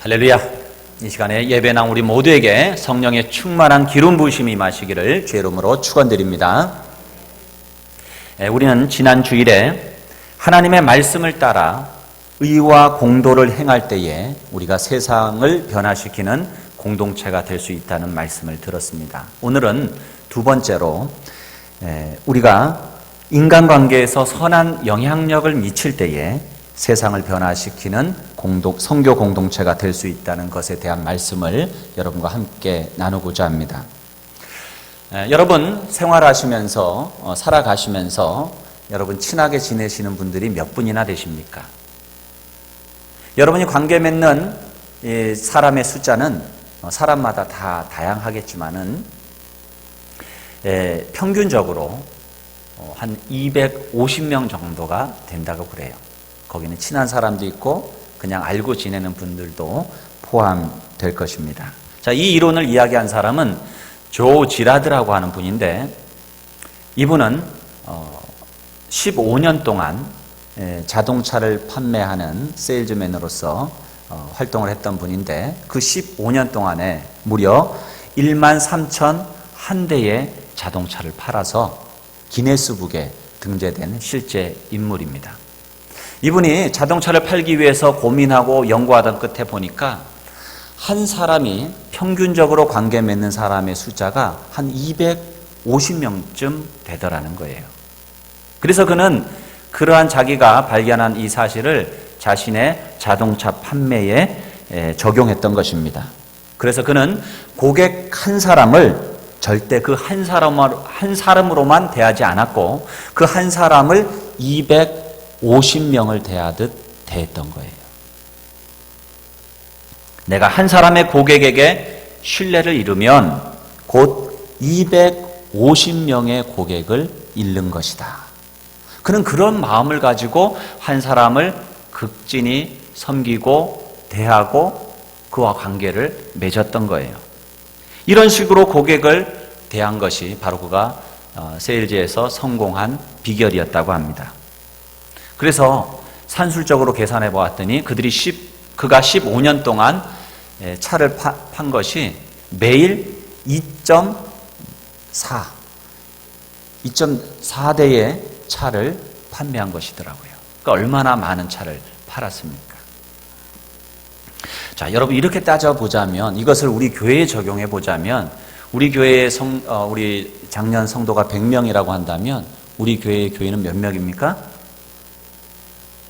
할렐루야. 이 시간에 예배당 우리 모두에게 성령의 충만한 기름 부으심이 임하시기를 주의 이름으로 축원드립니다. 우리는 지난 주일에 하나님의 말씀을 따라 의와 공도를 행할 때에 우리가 세상을 변화시키는 공동체가 될 수 있다는 말씀을 들었습니다. 오늘은 두 번째로 우리가 인간관계에서 선한 영향력을 미칠 때에 세상을 변화시키는 선교 공동체가 될 수 있다는 것에 대한 말씀을 여러분과 함께 나누고자 합니다. 여러분 생활하시면서 살아가시면서 여러분 친하게 지내시는 분들이 몇 분이나 되십니까? 여러분이 관계 맺는 사람의 숫자는 사람마다 다 다양하겠지만은 평균적으로 한 250명 정도가 된다고 그래요. 거기는 친한 사람도 있고 그냥 알고 지내는 분들도 포함될 것입니다. 자, 이 이론을 이야기한 사람은 조 지라드라고 하는 분인데 이분은 15년 동안 자동차를 판매하는 세일즈맨으로서 활동을 했던 분인데 그 15년 동안에 무려 13,001대의 자동차를 팔아서 기네스북에 등재된 실제 인물입니다. 이분이 자동차를 팔기 위해서 고민하고 연구하던 끝에 보니까 한 사람이 평균적으로 관계 맺는 사람의 숫자가 한 250명쯤 되더라는 거예요. 그래서 그는 그러한 자기가 발견한 이 사실을 자신의 자동차 판매에 적용했던 것입니다. 그래서 그는 고객 한 사람을 절대 그 한 사람으로만 대하지 않았고 그 한 사람을 250명을 대하듯 대했던 거예요. 내가 한 사람의 고객에게 신뢰를 잃으면 곧 250명의 고객을 잃는 것이다. 그는 그런 마음을 가지고 한 사람을 극진히 섬기고 대하고 그와 관계를 맺었던 거예요. 이런 식으로 고객을 대한 것이 바로 그가 세일즈에서 성공한 비결이었다고 합니다. 그래서 산술적으로 계산해 보았더니 그가 15년 동안 차를 판 것이 매일 2.4대의 차를 판매한 것이더라고요. 그러니까 얼마나 많은 차를 팔았습니까? 자, 여러분 이렇게 따져보자면 이것을 우리 교회에 적용해 보자면 우리 교회의 우리 작년 성도가 100명이라고 한다면 우리 교회의 교회는 몇 명입니까?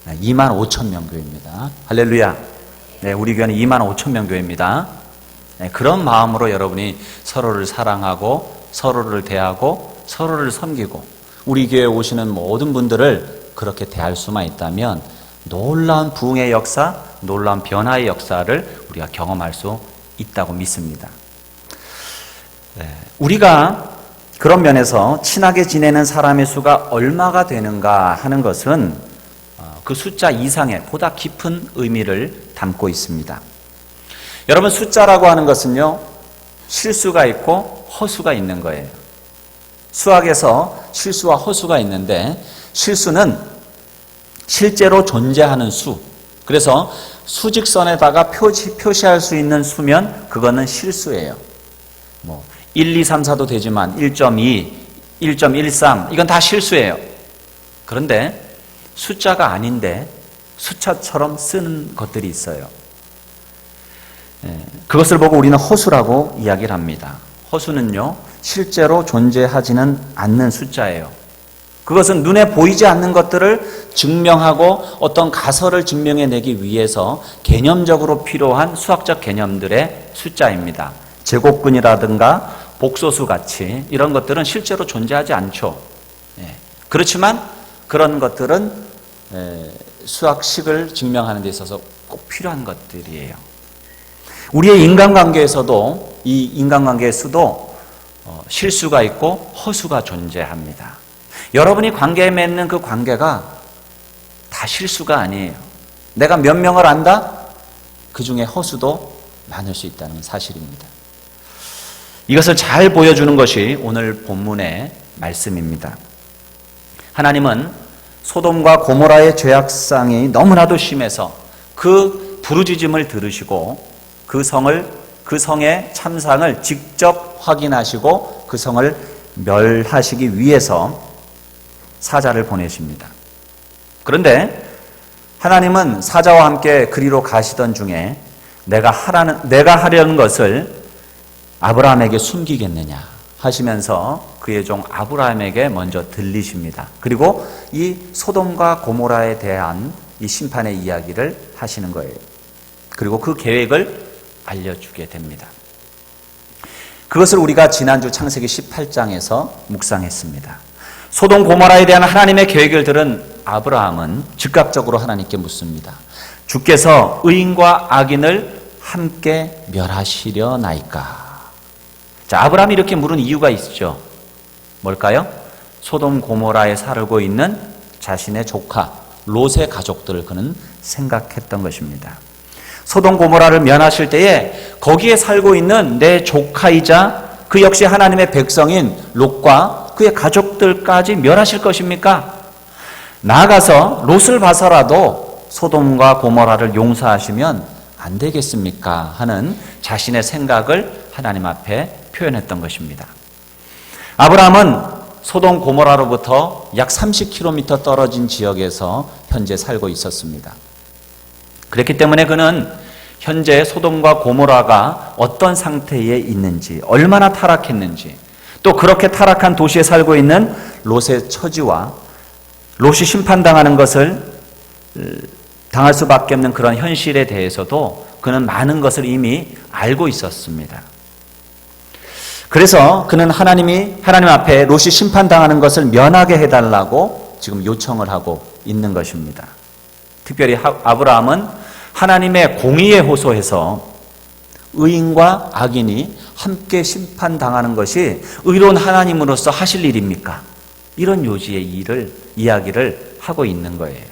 25,000명 교회입니다. 할렐루야. 네, 우리 교회는 25,000명 교회입니다. 네, 그런 마음으로 여러분이 서로를 사랑하고 서로를 대하고 서로를 섬기고 우리 교회에 오시는 모든 분들을 그렇게 대할 수만 있다면 놀라운 부흥의 역사, 놀라운 변화의 역사를 우리가 경험할 수 있다고 믿습니다. 네, 우리가 그런 면에서 친하게 지내는 사람의 수가 얼마가 되는가 하는 것은 그 숫자 이상의 보다 깊은 의미를 담고 있습니다. 여러분 숫자라고 하는 것은요 실수가 있고 허수가 있는 거예요. 수학에서 실수와 허수가 있는데 실수는 실제로 존재하는 수, 그래서 수직선에다가 표시할 수 있는 수면 그거는 실수예요. 1, 2, 3, 4도 되지만 1.2, 1.13 이건 다 실수예요. 그런데 숫자가 아닌데 숫자처럼 쓰는 것들이 있어요. 그것을 보고 우리는 허수라고 이야기를 합니다. 허수는요 실제로 존재하지는 않는 숫자예요. 그것은 눈에 보이지 않는 것들을 증명하고 어떤 가설을 증명해내기 위해서 개념적으로 필요한 수학적 개념들의 숫자입니다. 제곱근이라든가 복소수 같이 이런 것들은 실제로 존재하지 않죠. 그렇지만 그런 것들은 수학식을 증명하는 데 있어서 꼭 필요한 것들이에요. 우리의 인간관계에서도 이 인간관계의 수도 실수가 있고 허수가 존재합니다. 여러분이 관계에 맺는 그 관계가 다 실수가 아니에요. 내가 몇 명을 안다? 그 중에 허수도 많을 수 있다는 사실입니다. 이것을 잘 보여주는 것이 오늘 본문의 말씀입니다. 하나님은 소돔과 고모라의 죄악상이 너무나도 심해서 그 부르짖음을 들으시고 그 성의 참상을 직접 확인하시고 그 성을 멸하시기 위해서 사자를 보내십니다. 그런데 하나님은 사자와 함께 그리로 가시던 중에 내가 하려는 것을 아브라함에게 숨기겠느냐 하시면서 그의 종 아브라함에게 먼저 들리십니다. 그리고 이 소돔과 고모라에 대한 이 심판의 이야기를 하시는 거예요. 그리고 그 계획을 알려주게 됩니다. 그것을 우리가 지난주 창세기 18장에서 묵상했습니다. 소돔 고모라에 대한 하나님의 계획을 들은 아브라함은 즉각적으로 하나님께 묻습니다. 주께서 의인과 악인을 함께 멸하시려나이까? 자, 아브라함이 이렇게 물은 이유가 있죠. 뭘까요? 소돔 고모라에 살고 있는 자신의 조카 롯의 가족들을 그는 생각했던 것입니다. 소돔 고모라를 멸하실 때에 거기에 살고 있는 내 조카이자 그 역시 하나님의 백성인 롯과 그의 가족들까지 멸하실 것입니까? 나아가서 롯을 봐서라도 소돔과 고모라를 용서하시면 안 되겠습니까? 하는 자신의 생각을 하나님 앞에 표현했던 것입니다. 아브라함은 소돔 고모라로부터 약 30km 떨어진 지역에서 현재 살고 있었습니다. 그렇기 때문에 그는 현재 소돔과 고모라가 어떤 상태에 있는지, 얼마나 타락했는지, 또 그렇게 타락한 도시에 살고 있는 롯의 처지와 롯이 심판당하는 것을 당할 수밖에 없는 그런 현실에 대해서도 그는 많은 것을 이미 알고 있었습니다. 그래서 그는 하나님 앞에 롯이 심판당하는 것을 면하게 해달라고 지금 요청을 하고 있는 것입니다. 특별히 아브라함은 하나님의 공의에 호소해서 의인과 악인이 함께 심판당하는 것이 의로운 하나님으로서 하실 일입니까? 이런 요지의 이야기를 하고 있는 거예요.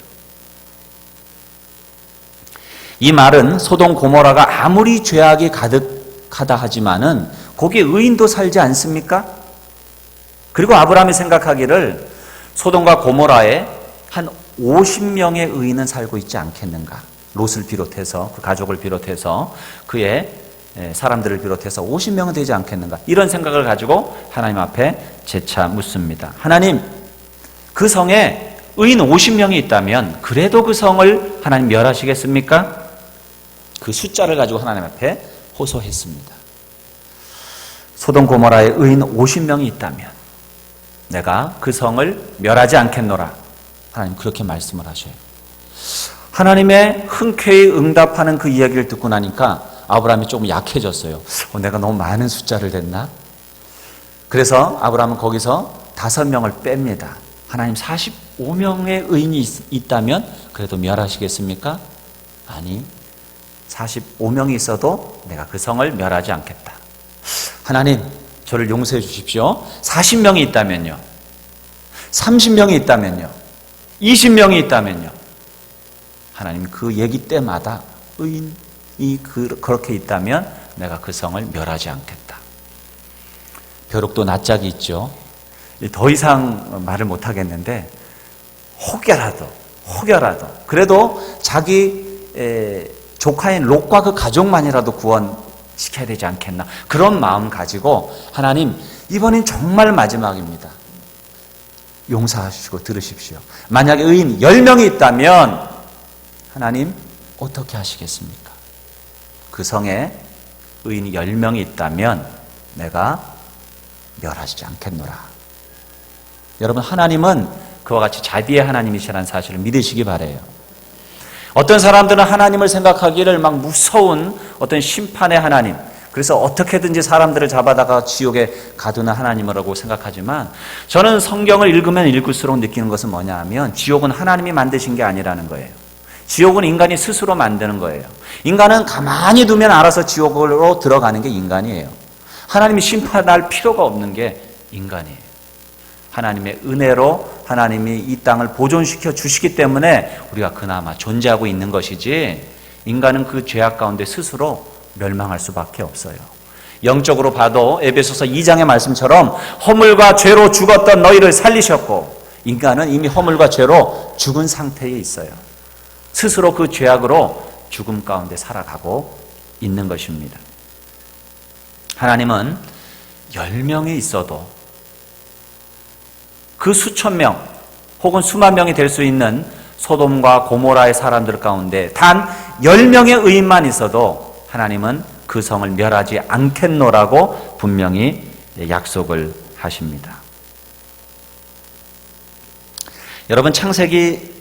이 말은 소돔 고모라가 아무리 죄악이 가득하다 하지만은 거기에 의인도 살지 않습니까? 그리고 아브라함이 생각하기를 소돔과 고모라에 한 50명의 의인은 살고 있지 않겠는가? 롯을 비롯해서 그 가족을 비롯해서 그의 사람들을 비롯해서 50명은 되지 않겠는가? 이런 생각을 가지고 하나님 앞에 재차 묻습니다. 하나님, 그 성에 의인 50명이 있다면 그래도 그 성을 하나님 멸하시겠습니까? 그 숫자를 가지고 하나님 앞에 호소했습니다. 소돔 고모라에 의인 50명이 있다면 내가 그 성을 멸하지 않겠노라. 하나님 그렇게 말씀을 하셔요. 하나님의 흔쾌히 응답하는 그 이야기를 듣고 나니까 아브라함이 조금 약해졌어요. 내가 너무 많은 숫자를 댔나? 그래서 아브라함은 거기서 5명을 뺍니다. 하나님 45명의 의인이 있다면 그래도 멸하시겠습니까? 아니, 45명이 있어도 내가 그 성을 멸하지 않겠다. 하나님, 저를 용서해 주십시오. 40명이 있다면요. 30명이 있다면요. 20명이 있다면요. 하나님 그 얘기 때마다 의인이 그렇게 있다면 내가 그 성을 멸하지 않겠다. 벼룩도 낯짝이 있죠. 더 이상 말을 못하겠는데 혹여라도 그래도 자기 조카인 롯과 그 가족만이라도 구원시켜야 되지 않겠나. 그런 마음 가지고 하나님 이번엔 정말 마지막입니다. 용서하시고 들으십시오. 만약에 의인 10명이 있다면 하나님 어떻게 하시겠습니까? 그 성에 의인이 10명이 있다면 내가 멸하시지 않겠노라. 여러분, 하나님은 그와 같이 자비의 하나님이시라는 사실을 믿으시기 바라요. 어떤 사람들은 하나님을 생각하기를 막 무서운 어떤 심판의 하나님, 그래서 어떻게든지 사람들을 잡아다가 지옥에 가두는 하나님이라고 생각하지만 저는 성경을 읽으면 읽을수록 느끼는 것은 뭐냐 하면 지옥은 하나님이 만드신 게 아니라는 거예요. 지옥은 인간이 스스로 만드는 거예요. 인간은 가만히 두면 알아서 지옥으로 들어가는 게 인간이에요. 하나님이 심판할 필요가 없는 게 인간이에요. 하나님의 은혜로 하나님이 이 땅을 보존시켜 주시기 때문에 우리가 그나마 존재하고 있는 것이지 인간은 그 죄악 가운데 스스로 멸망할 수밖에 없어요. 영적으로 봐도 에베소서 2장의 말씀처럼 허물과 죄로 죽었던 너희를 살리셨고 인간은 이미 허물과 죄로 죽은 상태에 있어요. 스스로 그 죄악으로 죽음 가운데 살아가고 있는 것입니다. 하나님은 10명이 있어도 그 수천 명 혹은 수만 명이 될 수 있는 소돔과 고모라의 사람들 가운데 단 10명의 의인만 있어도 하나님은 그 성을 멸하지 않겠노라고 분명히 약속을 하십니다. 여러분, 창세기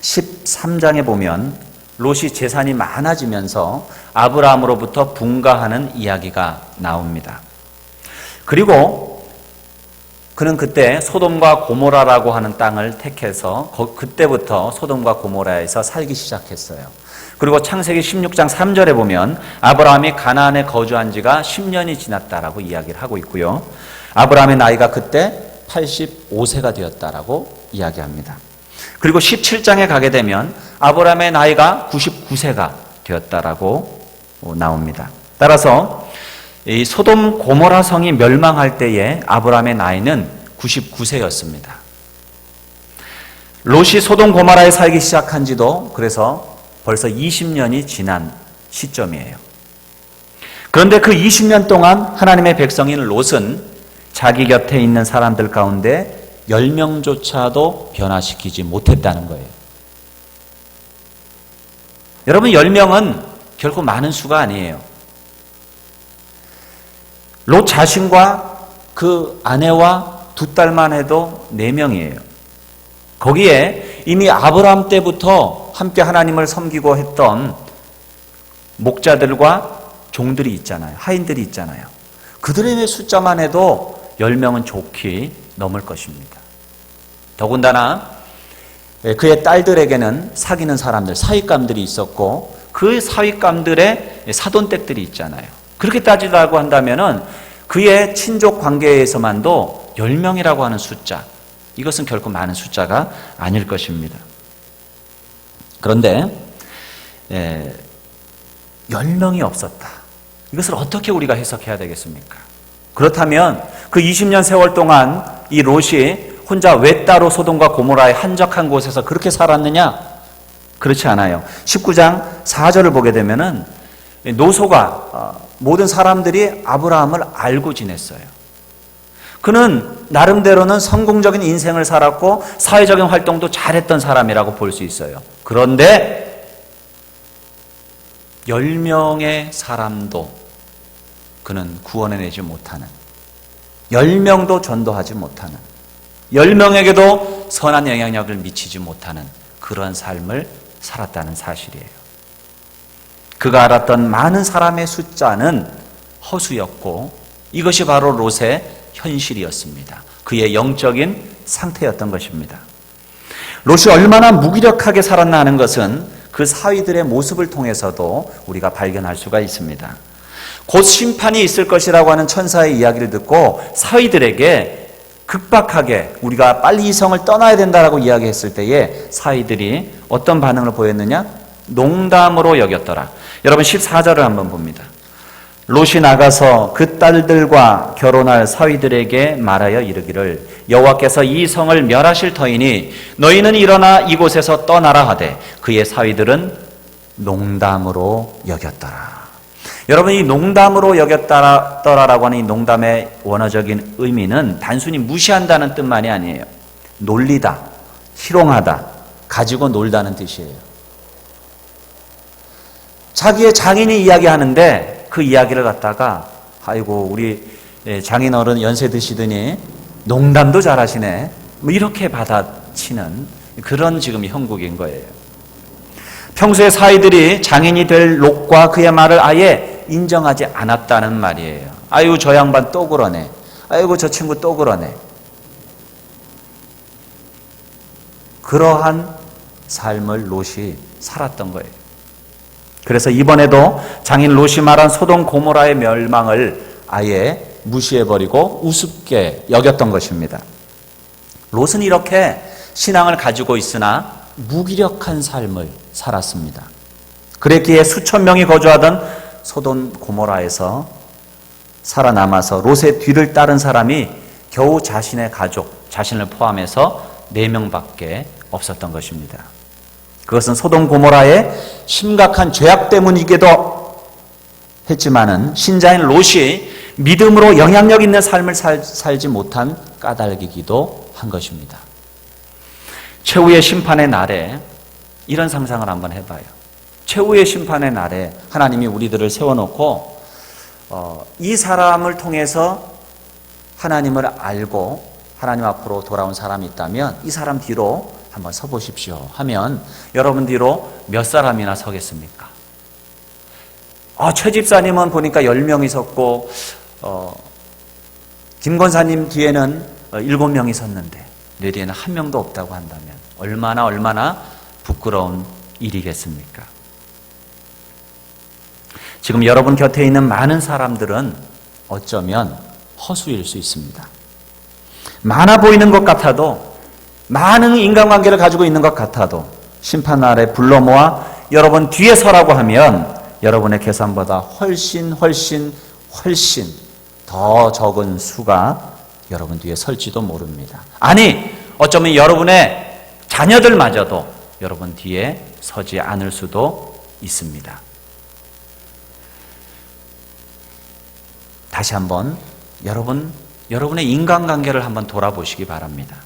13장에 보면 롯이 재산이 많아지면서 아브라함으로부터 분가하는 이야기가 나옵니다. 그리고 그는 그때 소돔과 고모라라고 하는 땅을 택해서 그때부터 소돔과 고모라에서 살기 시작했어요. 그리고 창세기 16장 3절에 보면 아브라함이 가나안에 거주한 지가 10년이 지났다라고 이야기를 하고 있고요. 아브라함의 나이가 그때 85세가 되었다라고 이야기합니다. 그리고 17장에 가게 되면 아브라함의 나이가 99세가 되었다라고 나옵니다. 따라서 이 소돔 고모라 성이 멸망할 때에 아브라함의 나이는 99세였습니다. 롯이 소돔 고모라에 살기 시작한 지도 그래서 벌써 20년이 지난 시점이에요. 그런데 그 20년 동안 하나님의 백성인 롯은 자기 곁에 있는 사람들 가운데 10명조차도 변화시키지 못했다는 거예요. 여러분, 10명은 결코 많은 수가 아니에요. 롯 자신과 그 아내와 두 딸만 해도 4명이에요. 거기에 이미 아브라함 때부터 함께 하나님을 섬기고 했던 목자들과 종들이 있잖아요. 하인들이 있잖아요. 그들의 숫자만 해도 10명은 좋게 넘을 것입니다. 더군다나 그의 딸들에게는 사귀는 사람들, 사윗감들이 있었고 그 사윗감들의 사돈댁들이 있잖아요. 그렇게 따지라고 한다면은 그의 친족 관계에서만도 10명이라고 하는 숫자, 이것은 결코 많은 숫자가 아닐 것입니다. 그런데 10명이 없었다. 이것을 어떻게 우리가 해석해야 되겠습니까? 그렇다면 그 20년 세월 동안 이 롯이 혼자 외따로 소돔과 고모라의 한적한 곳에서 그렇게 살았느냐? 그렇지 않아요. 19장 4절을 보게 되면은 노소가 모든 사람들이 아브라함을 알고 지냈어요. 그는 나름대로는 성공적인 인생을 살았고 사회적인 활동도 잘했던 사람이라고 볼 수 있어요. 그런데 10명의 사람도 그는 구원해내지 못하는, 10명도 전도하지 못하는, 10명에게도 선한 영향력을 미치지 못하는 그런 삶을 살았다는 사실이에요. 그가 알았던 많은 사람의 숫자는 허수였고 이것이 바로 롯의 현실이었습니다. 그의 영적인 상태였던 것입니다. 롯이 얼마나 무기력하게 살았나 하는 것은 그 사위들의 모습을 통해서도 우리가 발견할 수가 있습니다. 곧 심판이 있을 것이라고 하는 천사의 이야기를 듣고 사위들에게 급박하게 우리가 빨리 이 성을 떠나야 된다라고 이야기했을 때에 사위들이 어떤 반응을 보였느냐? 농담으로 여겼더라. 여러분 14절을 한번 봅니다. 롯이 나가서 그 딸들과 결혼할 사위들에게 말하여 이르기를 여호와께서 이 성을 멸하실 터이니 너희는 일어나 이곳에서 떠나라 하되 그의 사위들은 농담으로 여겼더라. 여러분, 이 농담으로 여겼더라라고 하는 이 농담의 원어적인 의미는 단순히 무시한다는 뜻만이 아니에요. 놀리다, 희롱하다, 가지고 놀다는 뜻이에요. 자기의 장인이 이야기하는데 그 이야기를 갖다가 아이고 우리 장인어른 연세 드시더니 농담도 잘하시네, 뭐 이렇게 받아치는 그런 지금 형국인 거예요. 평소에 사위들이 장인이 될 롯과 그의 말을 아예 인정하지 않았다는 말이에요. 아이고 저 양반 또 그러네, 아이고 저 친구 또 그러네. 그러한 삶을 롯이 살았던 거예요. 그래서 이번에도 장인 롯이 말한 소돔 고모라의 멸망을 아예 무시해버리고 우습게 여겼던 것입니다. 롯은 이렇게 신앙을 가지고 있으나 무기력한 삶을 살았습니다. 그랬기에 수천 명이 거주하던 소돔 고모라에서 살아남아서 롯의 뒤를 따른 사람이 겨우 자신의 가족, 자신을 포함해서 4명밖에 없었던 것입니다. 그것은 소돔 고모라의 심각한 죄악 때문이기도 했지만은 신자인 롯이 믿음으로 영향력 있는 삶을 살지 못한 까닭이기도 한 것입니다. 최후의 심판의 날에 이런 상상을 한번 해봐요. 최후의 심판의 날에 하나님이 우리들을 세워놓고 이 사람을 통해서 하나님을 알고 하나님 앞으로 돌아온 사람이 있다면 이 사람 뒤로 한번 서보십시오 하면 여러분 뒤로 몇 사람이나 서겠습니까? 최 집사님은 보니까 10명이 섰고 김 권사님 뒤에는 7명이 섰는데 내 뒤에는 한 명도 없다고 한다면 얼마나 부끄러운 일이겠습니까? 지금 여러분 곁에 있는 많은 사람들은 어쩌면 허수일 수 있습니다. 많아 보이는 것 같아도, 많은 인간관계를 가지고 있는 것 같아도 심판날에 불러 모아 여러분 뒤에 서라고 하면 여러분의 계산보다 훨씬 더 적은 수가 여러분 뒤에 설지도 모릅니다. 아니, 어쩌면 여러분의 자녀들마저도 여러분 뒤에 서지 않을 수도 있습니다. 다시 한번 여러분의 인간관계를 한번 돌아보시기 바랍니다.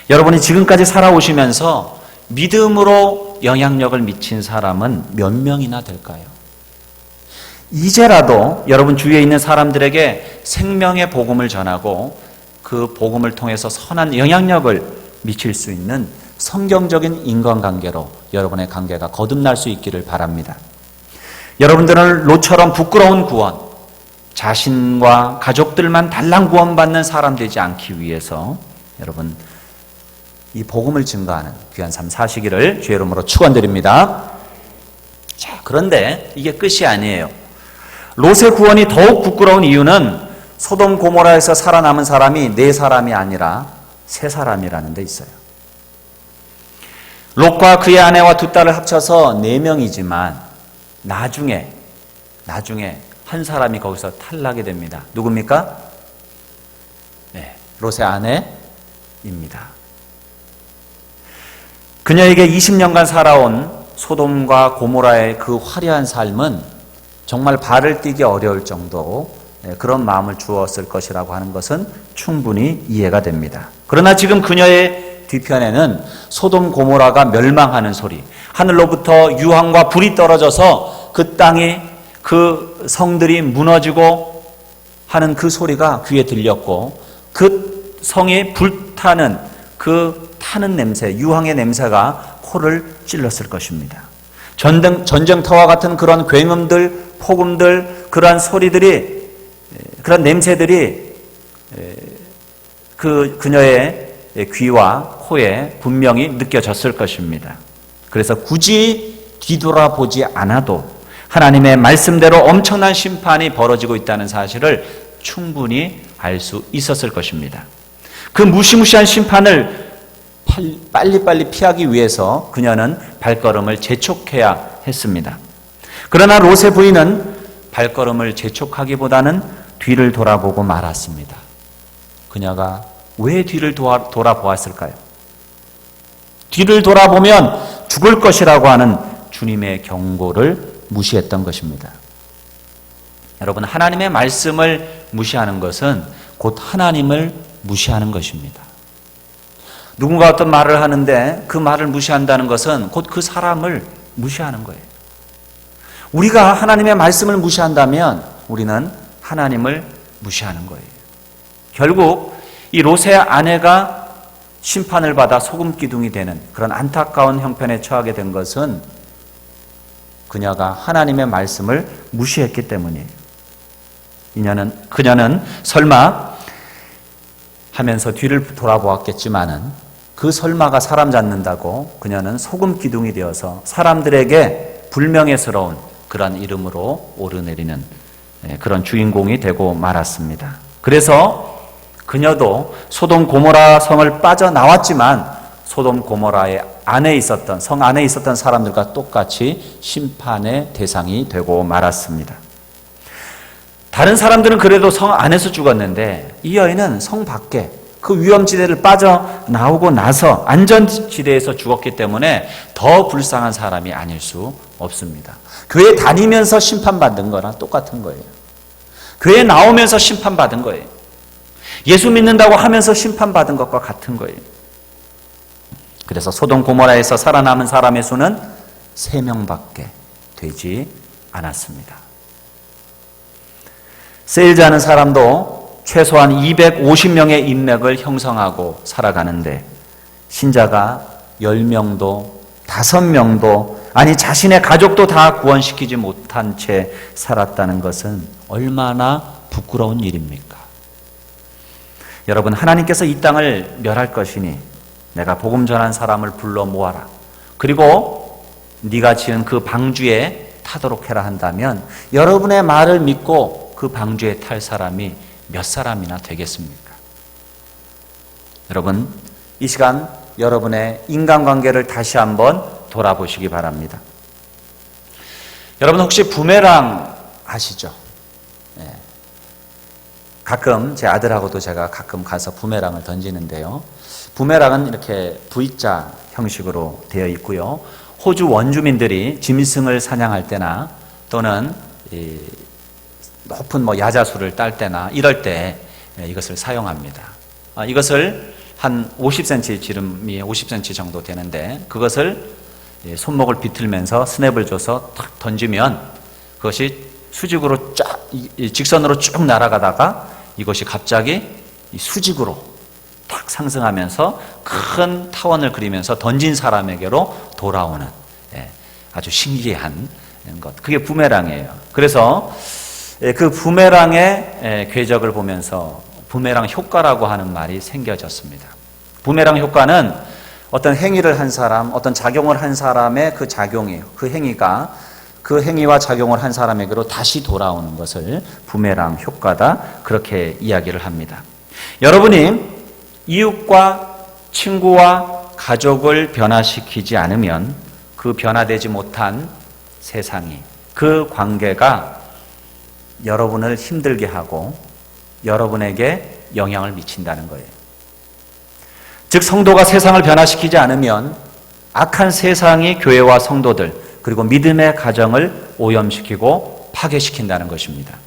여러분이 지금까지 살아오시면서 믿음으로 영향력을 미친 사람은 몇 명이나 될까요? 이제라도 여러분 주위에 있는 사람들에게 생명의 복음을 전하고 그 복음을 통해서 선한 영향력을 미칠 수 있는 성경적인 인간관계로 여러분의 관계가 거듭날 수 있기를 바랍니다. 여러분들은 롯처럼 부끄러운 구원, 자신과 가족들만 달랑 구원받는 사람 되지 않기 위해서 여러분 이 복음을 증거하는 귀한 삶 사시기를 주의 이름으로 축원드립니다. 자, 그런데 이게 끝이 아니에요. 롯의 구원이 더욱 부끄러운 이유는 소돔 고모라에서 살아남은 사람이 4사람이 아니라 3사람이라는 데 있어요. 롯과 그의 아내와 2딸을 합쳐서 4명이지만 나중에 한 사람이 거기서 탈락이 됩니다. 누굽니까? 네, 롯의 아내입니다. 그녀에게 20년간 살아온 소돔과 고모라의 그 화려한 삶은 정말 발을 떼기 어려울 정도 그런 마음을 주었을 것이라고 하는 것은 충분히 이해가 됩니다. 그러나 지금 그녀의 뒤편에는 소돔 고모라가 멸망하는 소리, 하늘로부터 유황과 불이 떨어져서 그 땅이 그 성들이 무너지고 하는 그 소리가 귀에 들렸고 그 성이 불타는 그 타는 냄새, 유황의 냄새가 코를 찔렀을 것입니다. 전쟁터와 같은 그런 굉음들, 폭음들, 그러한 소리들이, 그런 냄새들이 그녀의 귀와 코에 분명히 느껴졌을 것입니다. 그래서 굳이 뒤돌아보지 않아도 하나님의 말씀대로 엄청난 심판이 벌어지고 있다는 사실을 충분히 알 수 있었을 것입니다. 그 무시무시한 심판을 빨리빨리 피하기 위해서 그녀는 발걸음을 재촉해야 했습니다. 그러나 롯의 부인은 발걸음을 재촉하기보다는 뒤를 돌아보고 말았습니다. 그녀가 왜 뒤를 돌아보았을까요? 뒤를 돌아보면 죽을 것이라고 하는 주님의 경고를 무시했던 것입니다. 여러분, 하나님의 말씀을 무시하는 것은 곧 하나님을 무시하는 것입니다. 누군가 어떤 말을 하는데 그 말을 무시한다는 것은 곧 그 사람을 무시하는 거예요. 우리가 하나님의 말씀을 무시한다면 우리는 하나님을 무시하는 거예요. 결국 이 롯의 아내가 심판을 받아 소금기둥이 되는 그런 안타까운 형편에 처하게 된 것은 그녀가 하나님의 말씀을 무시했기 때문이에요. 그녀는 설마 하면서 뒤를 돌아보았겠지만은 그 설마가 사람 잡는다고 그녀는 소금 기둥이 되어서 사람들에게 불명예스러운 그런 이름으로 오르내리는 그런 주인공이 되고 말았습니다. 그래서 그녀도 소돔 고모라 성을 빠져나왔지만 소돔 고모라의 성 안에 있었던 사람들과 똑같이 심판의 대상이 되고 말았습니다. 다른 사람들은 그래도 성 안에서 죽었는데 이 여인은 성 밖에 그 위험지대를 빠져나오고 나서 안전지대에서 죽었기 때문에 더 불쌍한 사람이 아닐 수 없습니다. 교회 다니면서 심판받은 거랑 똑같은 거예요. 교회 나오면서 심판받은 거예요. 예수 믿는다고 하면서 심판받은 것과 같은 거예요. 그래서 소돔 고모라에서 살아남은 사람의 수는 3명밖에 되지 않았습니다. 세일즈하는 사람도 최소한 250명의 인맥을 형성하고 살아가는데 신자가 10명도 5명도 아니 자신의 가족도 다 구원시키지 못한 채 살았다는 것은 얼마나 부끄러운 일입니까? 여러분, 하나님께서 이 땅을 멸할 것이니 내가 복음 전한 사람을 불러 모아라. 그리고 네가 지은 그 방주에 타도록 해라 한다면 여러분의 말을 믿고 그 방주에 탈 사람이 몇 사람이나 되겠습니까? 여러분, 이 시간 여러분의 인간관계를 다시 한번 돌아보시기 바랍니다. 여러분 혹시 부메랑 아시죠? 네. 가끔 제 아들하고도 제가 가끔 가서 부메랑을 던지는데요. 부메랑은 이렇게 V자 형식으로 되어 있고요. 호주 원주민들이 짐승을 사냥할 때나 또는 높은 야자수를 딸 때나 이럴 때 이것을 사용합니다. 이것을 한 50cm 지름이 50cm 정도 되는데 그것을 손목을 비틀면서 스냅을 줘서 탁 던지면 그것이 수직으로 쫙 직선으로 쭉 날아가다가 이것이 갑자기 수직으로 탁 상승하면서 큰 타원을 그리면서 던진 사람에게로 돌아오는 아주 신기한 것. 그게 부메랑이에요. 그래서 그 부메랑의 궤적을 보면서 부메랑 효과라고 하는 말이 생겨졌습니다. 부메랑 효과는 어떤 행위를 한 사람, 어떤 작용을 한 사람의 그 작용이에요. 그 행위가 그 행위와 작용을 한 사람에게로 다시 돌아오는 것을 부메랑 효과다, 그렇게 이야기를 합니다. 여러분이 이웃과 친구와 가족을 변화시키지 않으면 그 변화되지 못한 세상이, 그 관계가 여러분을 힘들게 하고 여러분에게 영향을 미친다는 거예요. 즉 성도가 세상을 변화시키지 않으면 악한 세상이 교회와 성도들 그리고 믿음의 가정을 오염시키고 파괴시킨다는 것입니다.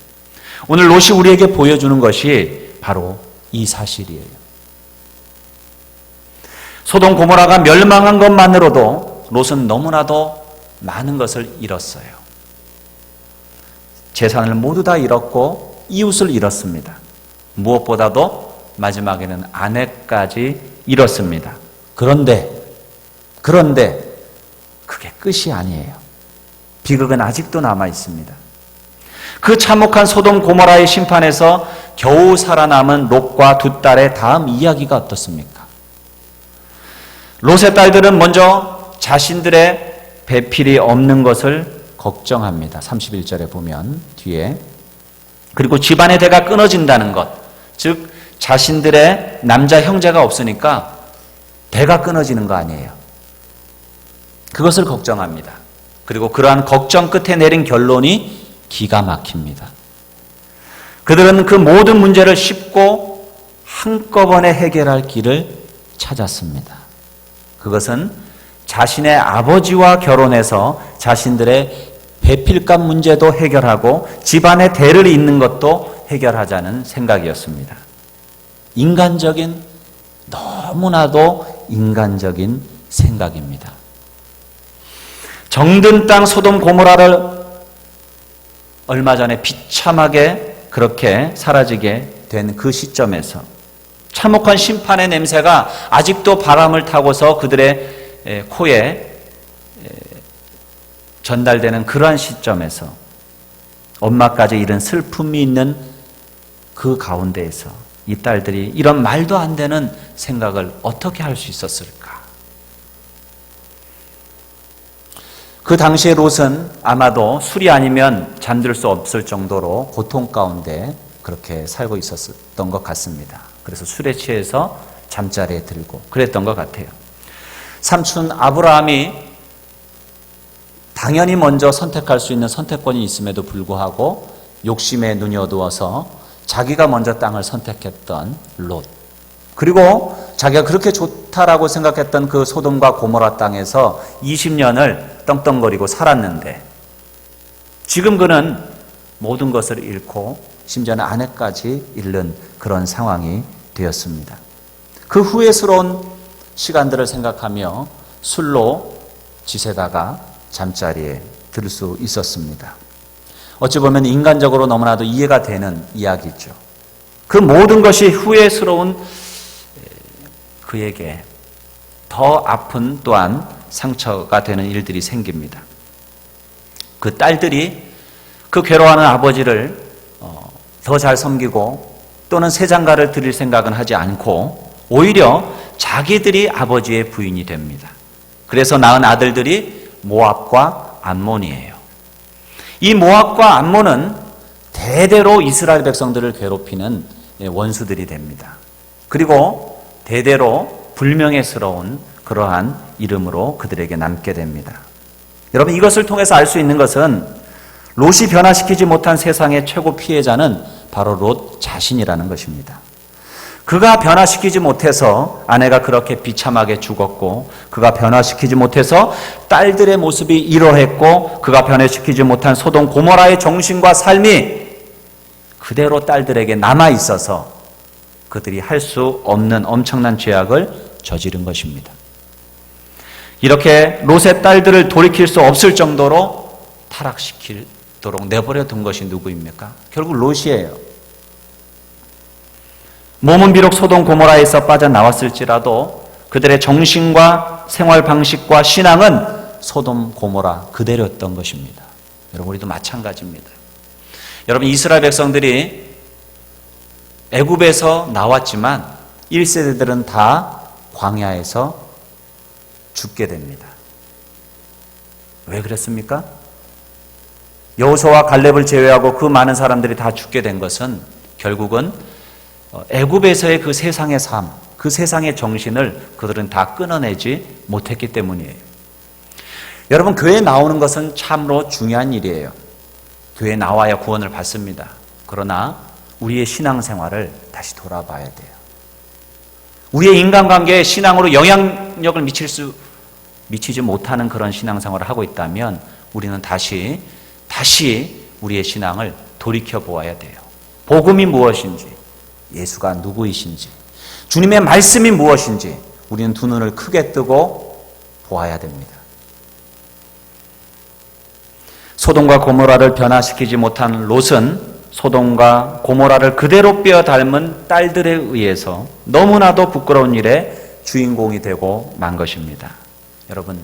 오늘 롯이 우리에게 보여주는 것이 바로 이 사실이에요. 소돔 고모라가 멸망한 것만으로도 롯은 너무나도 많은 것을 잃었어요. 재산을 모두 다 잃었고 이웃을 잃었습니다. 무엇보다도 마지막에는 아내까지 잃었습니다. 그런데 그게 끝이 아니에요. 비극은 아직도 남아 있습니다. 그 참혹한 소돔 고모라의 심판에서 겨우 살아남은 롯과 두 딸의 다음 이야기가 어떻습니까? 롯의 딸들은 먼저 자신들의 배필이 없는 것을 걱정합니다. 31절에 보면 뒤에. 그리고 집안의 대가 끊어진다는 것, 즉 자신들의 남자 형제가 없으니까 대가 끊어지는 거 아니에요. 그것을 걱정합니다. 그리고 그러한 걱정 끝에 내린 결론이 기가 막힙니다. 그들은 그 모든 문제를 쉽고 한꺼번에 해결할 길을 찾았습니다. 그것은 자신의 아버지와 결혼해서 자신들의 배필값 문제도 해결하고 집안의 대를 잇는 것도 해결하자는 생각이었습니다. 너무나도 인간적인 생각입니다. 정든 땅 소돔 고모라를 얼마 전에 비참하게 그렇게 사라지게 된 그 시점에서 참혹한 심판의 냄새가 아직도 바람을 타고서 그들의 코에 전달되는 그러한 시점에서 엄마까지 잃은 슬픔이 있는 그 가운데에서 이 딸들이 이런 말도 안 되는 생각을 어떻게 할 수 있었을까? 그 당시에 롯은 아마도 술이 아니면 잠들 수 없을 정도로 고통 가운데 그렇게 살고 있었던 것 같습니다. 그래서 술에 취해서 잠자리에 들고 그랬던 것 같아요. 삼촌 아브라함이 당연히 먼저 선택할 수 있는 선택권이 있음에도 불구하고 욕심에 눈이 어두워서 자기가 먼저 땅을 선택했던 롯. 그리고 자기가 그렇게 좋다라고 생각했던 그 소돔과 고모라 땅에서 20년을 떵떵거리고 살았는데 지금 그는 모든 것을 잃고 심지어는 아내까지 잃는 그런 상황이 되었습니다. 그 후회스러운 시간들을 생각하며 술로 지새다가 잠자리에 들 수 있었습니다. 어찌 보면 인간적으로 너무나도 이해가 되는 이야기죠. 그 모든 것이 후회스러운 그에게 더 아픈 또한 상처가 되는 일들이 생깁니다. 그 딸들이 그 괴로워하는 아버지를 더 잘 섬기고 또는 새 장가를 드릴 생각은 하지 않고 오히려 자기들이 아버지의 부인이 됩니다. 그래서 낳은 아들들이 모압과 암몬이에요. 이 모압과 암몬은 대대로 이스라엘 백성들을 괴롭히는 원수들이 됩니다. 그리고 대대로 불명예스러운 그러한 이름으로 그들에게 남게 됩니다. 여러분, 이것을 통해서 알 수 있는 것은 롯이 변화시키지 못한 세상의 최고 피해자는 바로 롯 자신이라는 것입니다. 그가 변화시키지 못해서 아내가 그렇게 비참하게 죽었고, 그가 변화시키지 못해서 딸들의 모습이 이러했고, 그가 변화시키지 못한 소돔 고모라의 정신과 삶이 그대로 딸들에게 남아 있어서 그들이 할 수 없는 엄청난 죄악을 저지른 것입니다. 이렇게 롯의 딸들을 돌이킬 수 없을 정도로 타락시키도록 내버려 둔 것이 누구입니까? 결국 롯이에요. 몸은 비록 소돔 고모라에서 빠져나왔을지라도 그들의 정신과 생활 방식과 신앙은 소돔 고모라 그대로였던 것입니다. 여러분, 우리도 마찬가지입니다. 여러분, 이스라엘 백성들이 애굽에서 나왔지만 1세대들은 다 광야에서 죽게 됩니다. 왜 그랬습니까? 여호수아와 갈렙을 제외하고 그 많은 사람들이 다 죽게 된 것은 결국은 애굽에서의 그 세상의 삶, 그 세상의 정신을 그들은 다 끊어내지 못했기 때문이에요. 여러분, 교회에 나오는 것은 참으로 중요한 일이에요. 교회에 나와야 구원을 받습니다. 그러나 우리의 신앙생활을 다시 돌아봐야 돼요. 우리의 인간관계에 신앙으로 영향력을 미치지 못하는 그런 신앙생활을 하고 있다면 우리는 다시 우리의 신앙을 돌이켜보아야 돼요. 복음이 무엇인지, 예수가 누구이신지, 주님의 말씀이 무엇인지 우리는 두 눈을 크게 뜨고 보아야 됩니다. 소돔과 고모라를 변화시키지 못한 롯은 소돔과 고모라를 그대로 빼어 닮은 딸들에 의해서 너무나도 부끄러운 일의 주인공이 되고 만 것입니다. 여러분,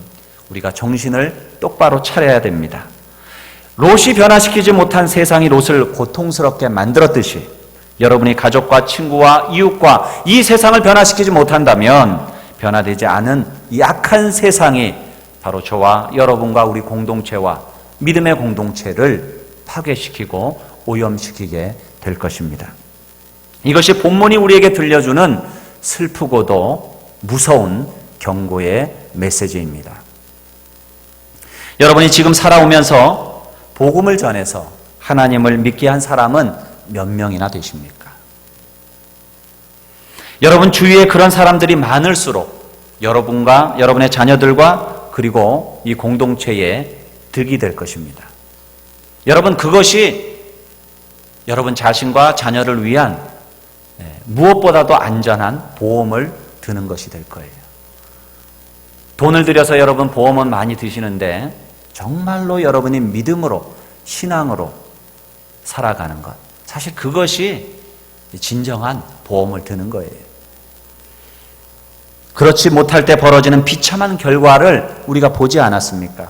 우리가 정신을 똑바로 차려야 됩니다. 롯이 변화시키지 못한 세상이 롯을 고통스럽게 만들었듯이 여러분이 가족과 친구와 이웃과 이 세상을 변화시키지 못한다면 변화되지 않은 이 악한 세상이 바로 저와 여러분과 우리 공동체와 믿음의 공동체를 파괴시키고 오염시키게 될 것입니다. 이것이 본문이 우리에게 들려주는 슬프고도 무서운 경고의 메시지입니다. 여러분이 지금 살아오면서 복음을 전해서 하나님을 믿게 한 사람은 몇 명이나 되십니까? 여러분 주위에 그런 사람들이 많을수록 여러분과 여러분의 자녀들과 그리고 이 공동체에 득이 될 것입니다. 여러분, 그것이 여러분 자신과 자녀를 위한 무엇보다도 안전한 보험을 드는 것이 될 거예요. 돈을 들여서 여러분 보험은 많이 드시는데 정말로 여러분이 믿음으로, 신앙으로 살아가는 것, 사실 그것이 진정한 보험을 드는 거예요. 그렇지 못할 때 벌어지는 비참한 결과를 우리가 보지 않았습니까?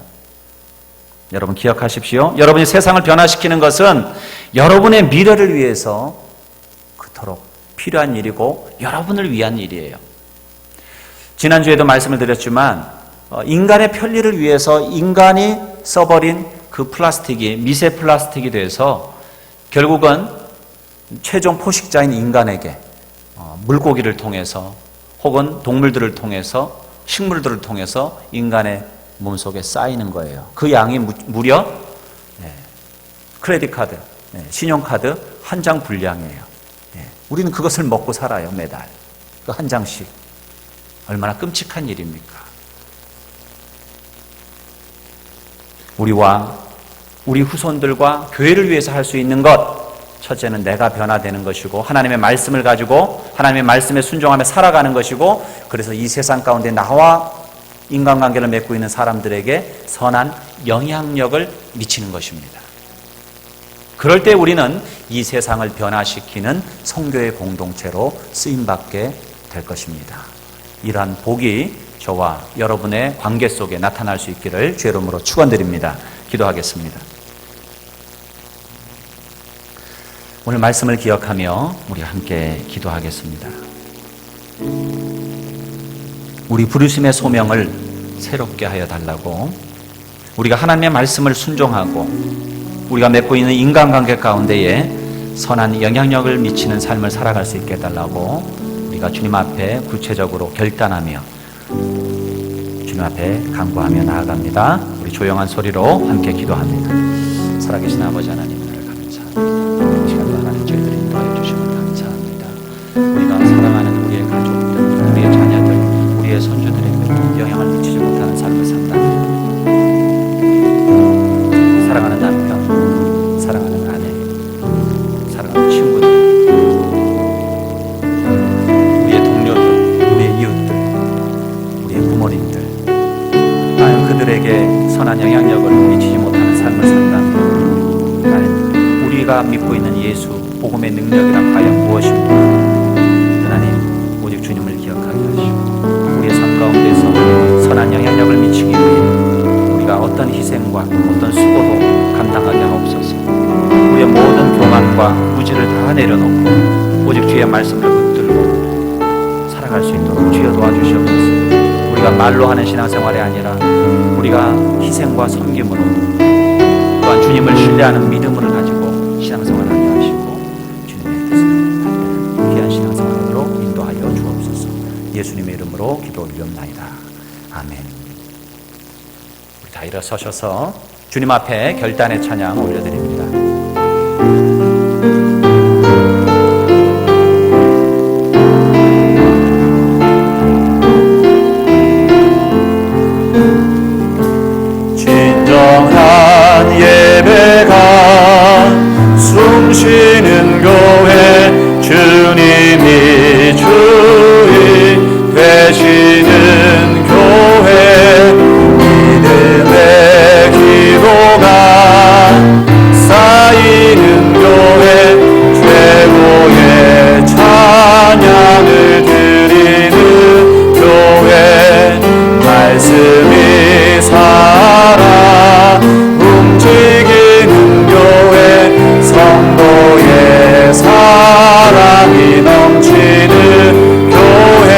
여러분 기억하십시오. 여러분이 세상을 변화시키는 것은 여러분의 미래를 위해서 그토록 필요한 일이고 여러분을 위한 일이에요. 지난주에도 말씀을 드렸지만 인간의 편리를 위해서 인간이 써버린 그 플라스틱이 미세 플라스틱이 돼서 결국은 최종 포식자인 인간에게 물고기를 통해서 혹은 동물들을 통해서 식물들을 통해서 인간의 몸속에 쌓이는 거예요. 그 양이 무려 크레딧 카드, 신용카드 한 장 분량이에요. 우리는 그것을 먹고 살아요, 매달. 그 한 장씩. 얼마나 끔찍한 일입니까? 우리와 우리 후손들과 교회를 위해서 할 수 있는 것, 첫째는 내가 변화되는 것이고 하나님의 말씀을 가지고 하나님의 말씀에 순종하며 살아가는 것이고, 그래서 이 세상 가운데 나와 인간관계를 맺고 있는 사람들에게 선한 영향력을 미치는 것입니다. 그럴 때 우리는 이 세상을 변화시키는 성교의 공동체로 쓰임받게 될 것입니다. 이러한 복이 저와 여러분의 관계 속에 나타날 수 있기를 주의 이름으로 축원드립니다. 기도하겠습니다. 오늘 말씀을 기억하며 우리 함께 기도하겠습니다. 우리 부르심의 소명을 새롭게 하여 달라고, 우리가 하나님의 말씀을 순종하고 우리가 맺고 있는 인간관계 가운데에 선한 영향력을 미치는 삶을 살아갈 수 있게 해달라고 우리가 주님 앞에 구체적으로 결단하며 주님 앞에 간구하며 나아갑니다. 우리 조용한 소리로 함께 기도합니다. 살아계신 아버지 하나님, 은혜를 감사합니다. 이 시간도 하나님 저희들을 인도하여 주시고 감사합니다. 우리가 사랑하는 우리의 가족들, 우리의 자녀들, 우리의 손주들에게 영향을 미치지 못하는 삶을 산다. 사랑하는 남편, 사랑하는 아내, 사랑하는 친구들, 우리의 동료들, 우리의 이웃들, 우리의 부모님들, 과연 그들에게 선한 영향력을 미치지 못하는 삶을 산다면 하나님, 우리가 믿고 있는 예수, 복음의 능력이란 과연 무엇입니까? 하나님, 오직 주님을 기억하게 하시고 우리의 삶 가운데서 선한 영향력을 미치기 위해 우리가 어떤 희생과 어떤 수고도 감당하게 하옵소서. 우리의 모든 교만과 무지를 다 내려놓고 오직 주의 말씀을 붙들고 살아갈 수 있도록 주여 도와주시옵소서. 우리가 말로 하는 신앙생활이 아니라 우리가 희생과 섬김으로, 또한 주님을 신뢰하는 믿음을 가지고 신앙생활을 하게 하시고 주님의 뜻을 받는 귀한 신앙생활로 인도하여 주옵소서. 예수님의 이름으로 기도 올리옵나이다. 아멘. 우리 다 일어서셔서 주님 앞에 결단의 찬양 올려드립니다. 진정한 예배가 숨쉬는 교회, 주님이 주인 되시는 교회, 믿음의 기도가 쌓이는 교회, 최고의 찬양을 드리는 교회, 말씀이 살아 움직이는 교회, 성도의 사랑이 넘치는 교회,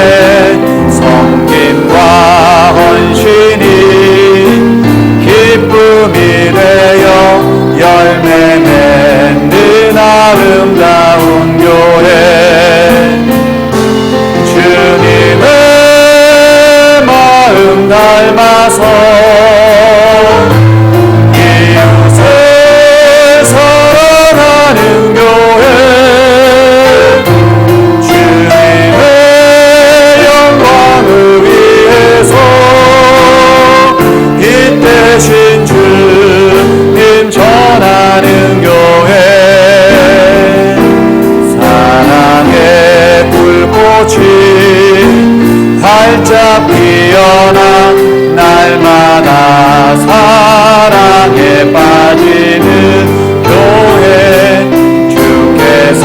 섬김과 헌신이 기쁨이 되어 열매 맺는 아름다운 교회, 주님의 마음 닮아서 이웃을 사랑하는 교회, 주님의 영광을 위해서 빛 대신 주님 전하는 교회, 사랑의 불꽃이 활짝 피어나 날마다 사랑에 빠지는 교회, 주께서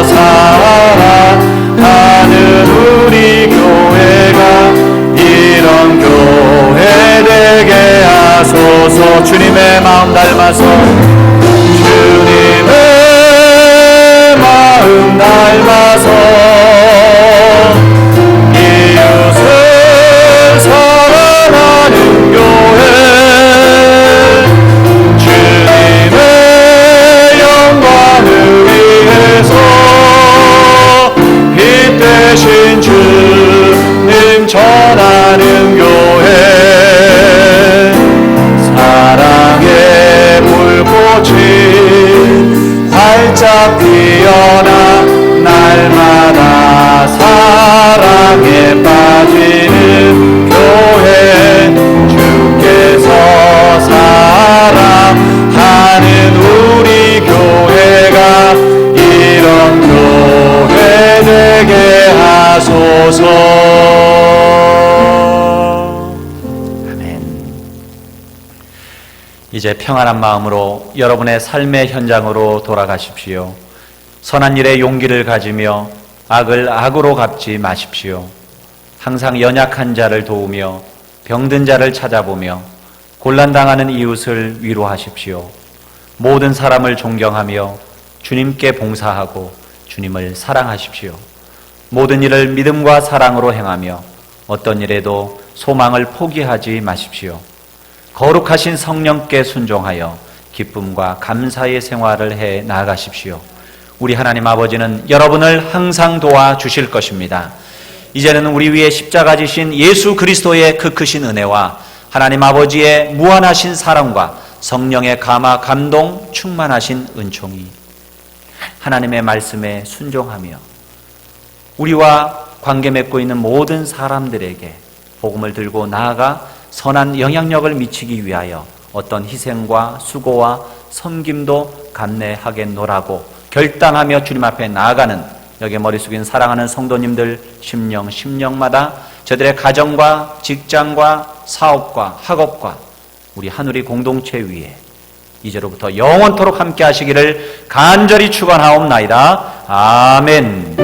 사랑하는 우리 교회가 이런 교회 되게 하소서. 주님의 마음 닮아서, 주님의 마음 닮아서 이웃을 사랑하는 교회, 주님의 영광을 위해서 빛 대신 주님 전하는 교회, 사랑의 불꽃이 활짝 피어나 날마다 이제 평안한 마음으로 여러분의 삶의 현장으로 돌아가십시오. 선한 일에 용기를 가지며 악을 악으로 갚지 마십시오. 항상 연약한 자를 도우며 병든 자를 찾아보며 곤란당하는 이웃을 위로하십시오. 모든 사람을 존경하며 주님께 봉사하고 주님을 사랑하십시오. 모든 일을 믿음과 사랑으로 행하며 어떤 일에도 소망을 포기하지 마십시오. 거룩하신 성령께 순종하여 기쁨과 감사의 생활을 해 나아가십시오. 우리 하나님 아버지는 여러분을 항상 도와주실 것입니다. 이제는 우리 위에 십자가 지신 예수 그리스도의 그 크신 은혜와 하나님 아버지의 무한하신 사랑과 성령의 감화 감동 충만하신 은총이 하나님의 말씀에 순종하며 우리와 관계 맺고 있는 모든 사람들에게 복음을 들고 나아가 선한 영향력을 미치기 위하여 어떤 희생과 수고와 섬김도 감내하겠노라고 결단하며 주님 앞에 나아가는 여기 머리 숙인 사랑하는 성도님들 심령마다 저들의 가정과 직장과 사업과 학업과 우리 하누리 공동체 위에 이제로부터 영원토록 함께 하시기를 간절히 축원하옵나이다. 아멘.